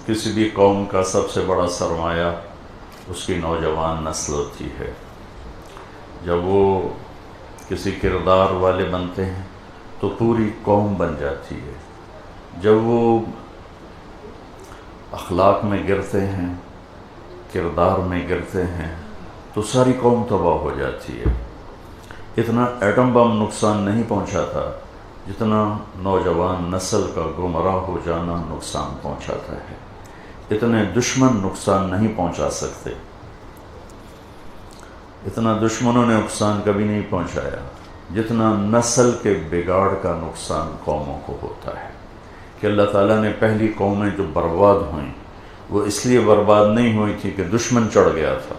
کسی بھی قوم کا سب سے بڑا سرمایہ اس کی نوجوان نسل ہوتی ہے۔ جب وہ کسی کردار والے بنتے ہیں تو پوری قوم بن جاتی ہے، جب وہ اخلاق میں گرتے ہیں، کردار میں گرتے ہیں، تو ساری قوم تباہ ہو جاتی ہے۔ اتنا ایٹم بم نقصان نہیں پہنچا تھا جتنا نوجوان نسل کا گمراہ ہو جانا نقصان پہنچاتا ہے۔ اتنے دشمن نقصان نہیں پہنچا سکتے، اتنا دشمنوں نے نقصان کبھی نہیں پہنچایا جتنا نسل کے بگاڑ کا نقصان قوموں کو ہوتا ہے۔ کہ اللہ تعالیٰ نے پہلی قومیں جو برباد ہوئیں وہ اس لیے برباد نہیں ہوئی تھی کہ دشمن چڑھ گیا تھا۔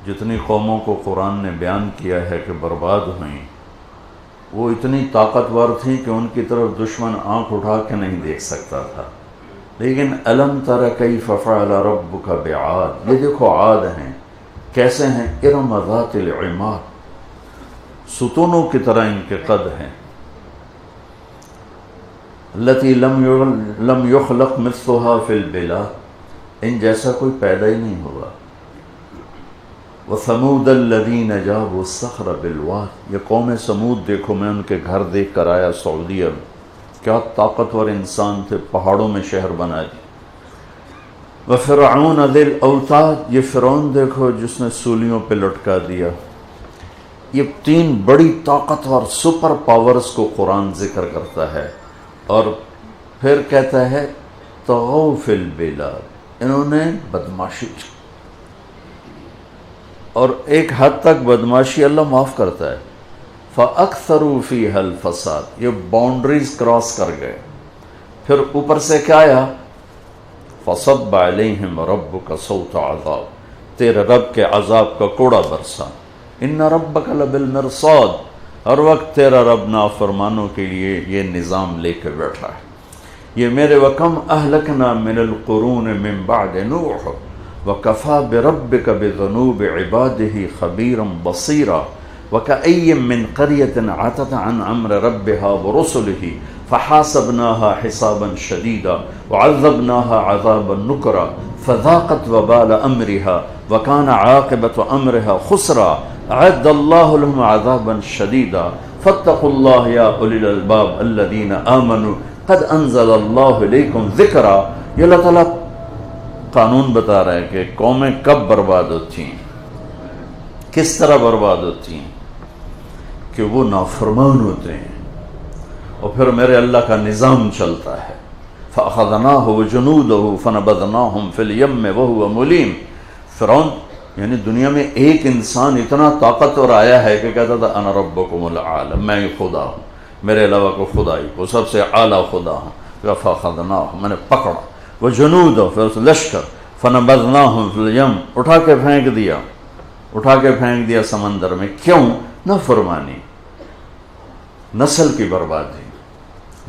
جتنی قوموں کو قرآن نے بیان کیا ہے کہ برباد ہوئیں، وہ اتنی طاقتور تھیں کہ ان کی طرف دشمن آنکھ اٹھا کے نہیں دیکھ سکتا تھا۔ لیکن الم تر کیف فعل ربک بعاد، یہ دیکھو عاد ہیں کیسے ہیں، ارم ذات العماد، ستونوں کی طرح ان کے قد ہیں، التی لم یخلق مثلها فی البلاد، ان جیسا کوئی پیدا ہی نہیں ہوا۔ وثمود الذین جابوا الصخر بالواد، یہ قوم سمود دیکھو، میں ان کے گھر دیکھ کر آیا سعودیہ میں، کیا طاقتور انسان تھے، پہاڑوں میں شہر بنا دی۔ وفرعون ذی الاوتاد، یہ فرعون دیکھو جس نے سولیوں پہ لٹکا دیا۔ یہ تین بڑی طاقتور سپر پاورز کو قرآن ذکر کرتا ہے، اور پھر کہتا ہے طغوا فی البلاد، انہوں نے بدماشی، اور ایک حد تک بدماشی اللہ معاف کرتا ہے۔ فَأَكْثَرُوا فِيهَا الْفَسَادِ، یہ باؤنڈریز کراس کر گئے۔ پھر اوپر سے کیا آیا، فَصَبَّ عَلَيْهِمْ رَبُّكَ صَوْتَ عَذَابٍ، تیرے رب کے عذاب کا کوڑا برسا۔ إِنَّ رَبَّكَ لَبِالْمِرْصَادِ، ہر وقت تیرا رب نافرمانوں کے لیے یہ نظام لے کے بیٹھا ہے۔ یہ میرے وَكَمْ أَهْلَكْنَا مِنَ الْقُرُونِ مِنْ بَعْدِ نُوحٍ وَكَفَى بِرَبِّكَ بِذُنُوبِ عِبَادِهِ خَبِيرًا بَصِيرًا وَكَأَيٍّ مِّن قَرْيَةٍ عَتَتْ عَنْ أَمْرِ رَبِّهَا وَرُسُلِهِ فَحَاسَبْنَاهَا حِسَابًا شَدِيدًا وَعَذَّبْنَاهَا عَذَابًا نُكْرًا فَذَاقَتْ وَبَالَ أَمْرِهَا وَكَانَ عَاقِبَةُ أَمْرِهَا خُسْرًا أَعَدَّ اللَّهُ لَهُمْ عَذَابًا شَدِيدًا فَاتَّقُوا اللَّهَ يَا أُولِي الْأَلْبَابِ الَّذِينَ آمَنُوا قَدْ أَنزَلَ اللَّهُ إِلَيْكُمْ ذِكْرًا۔ یہ اللہ تعالیٰ قانون بتا رہا ہے کہ قومیں کب برباد ہوتی ہیں، کس طرح برباد ہوتی ہیں، کہ وہ نافرمان ہوتے ہیں اور پھر میرے اللہ کا نظام چلتا ہے۔ فَأَخَذْنَاهُ وَجُنُودَهُ فَنَبَذْنَاهُمْ فِي الْيَمِّ وَهُوَ مُلِيمٌ، فرعون یعنی دنیا میں ایک انسان اتنا طاقتور آیا ہے کہ کہتا تھا انا ربکم الاعلی، میں خدا ہوں، میرے علاوہ کو خدائی کو سب سے اعلیٰ خدا ہوں۔ فَأَخَذْنَاهُ، میں نے پکڑا، وَجُنُودَهُ، پھر اس لشکر، فَنَبَذْنَاهُمْ فِي الْيَمِّ، اٹھا کے پھینک دیا سمندر میں۔ کیوں؟ نافرمانی، نسل کی بربادی،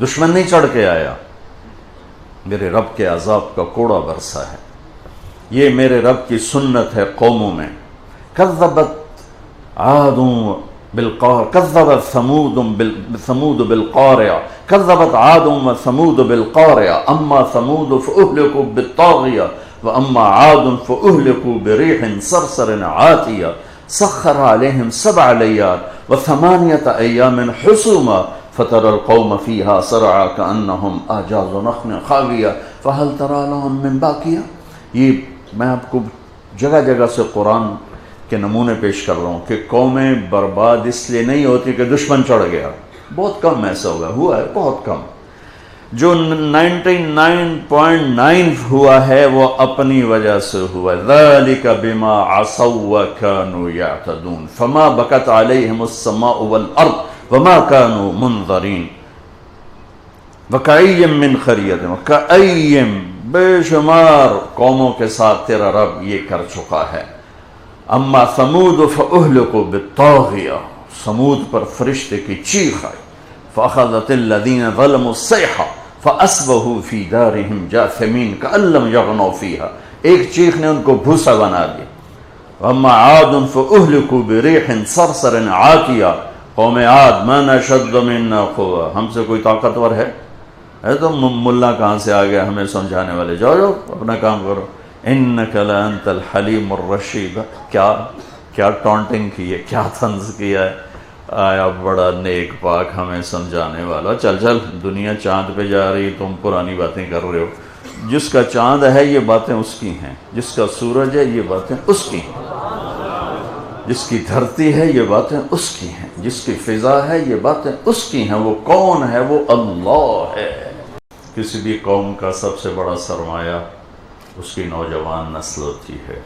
دشمن نہیں چڑھ کے آیا، میرے رب کے عذاب کا کوڑا برسا ہے۔ یہ میرے رب کی سنت ہے قوموں میں۔ کذبت عاد بالقارعہ، کذبت ثمود بالقارعہ، کذبت عاد وثمود بالقارعہ، اما ثمود فأهلكوا بالطاغیہ واما عاد فأهلكوا بريح صرصر عاتیہ سخر علیہم 7 لیال و8 ایام حسوما فترى القوم فيها صرعا كأنهم أعجاز نخل خاویہ فهل ترى لهم من باقیہ۔ یہ میں آپ کو جگہ جگہ سے قرآن کے نمونے پیش کر رہا ہوں کہ قومیں برباد اس لیے نہیں ہوتی کہ دشمن چڑھ گیا، بہت کم ایسا ہوا ہے بہت کم۔ جو 99.9 ہوا ہے وہ اپنی وجہ سے ہوا ہے۔ ذَلِكَ بِمَا عَصَوْا وَكَانُوا يَعْتَدُونَ فَمَا بَكَتْ عَلَيْهِمُ السَّمَاءُ وَالْأَرْضُ وَمَا كَانُوا مُنظَرِينَ وَكَأَيٍّ مِّن قَرْيَةٍ، وَكَأَيٍّ، بے شمار قوموں کے ساتھ تیرا رب یہ کر چکا ہے۔ اما ثمود فأهلكوا بالطاغیہ، ثمود پر فرشتے کی چیخ آئی، فأخذت الذین ظلموا الصیحہ فأصبحوا فی دارہم جاثمین کأن لم یغنوا فیہا، ایک چیخ نے ان کو بھوسا بنا دیا۔ اما عاد فأهلكوا بريح صرصر عاتیہ، قوم عاد من اشد منا قوہ، ہم سے کوئی طاقتور ہے؟ اے تو ملا کہاں سے آ گیا ہمیں سمجھانے والے، جاؤ جاؤ اپنا کام کرو، انک لانت الحلیم الرشید۔ کیا ٹونٹنگ کی ہے، کیا طنز کیا ہے، آیا بڑا نیک پاک ہمیں سمجھانے والا، چل چل دنیا چاند پہ جا رہی، تم پرانی باتیں کر رہے ہو، جس کا چاند ہے یہ باتیں اس کی ہیں، جس کا سورج ہے یہ باتیں اس کی ہیں، جس کی دھرتی ہے یہ باتیں اس کی ہیں، جس کی فضا ہے یہ باتیں اس کی ہیں۔ وہ کون ہے؟ وہ اللہ ہے۔ کسی بھی قوم کا سب سے بڑا سرمایہ اس کی نوجوان نسل ہوتی ہے۔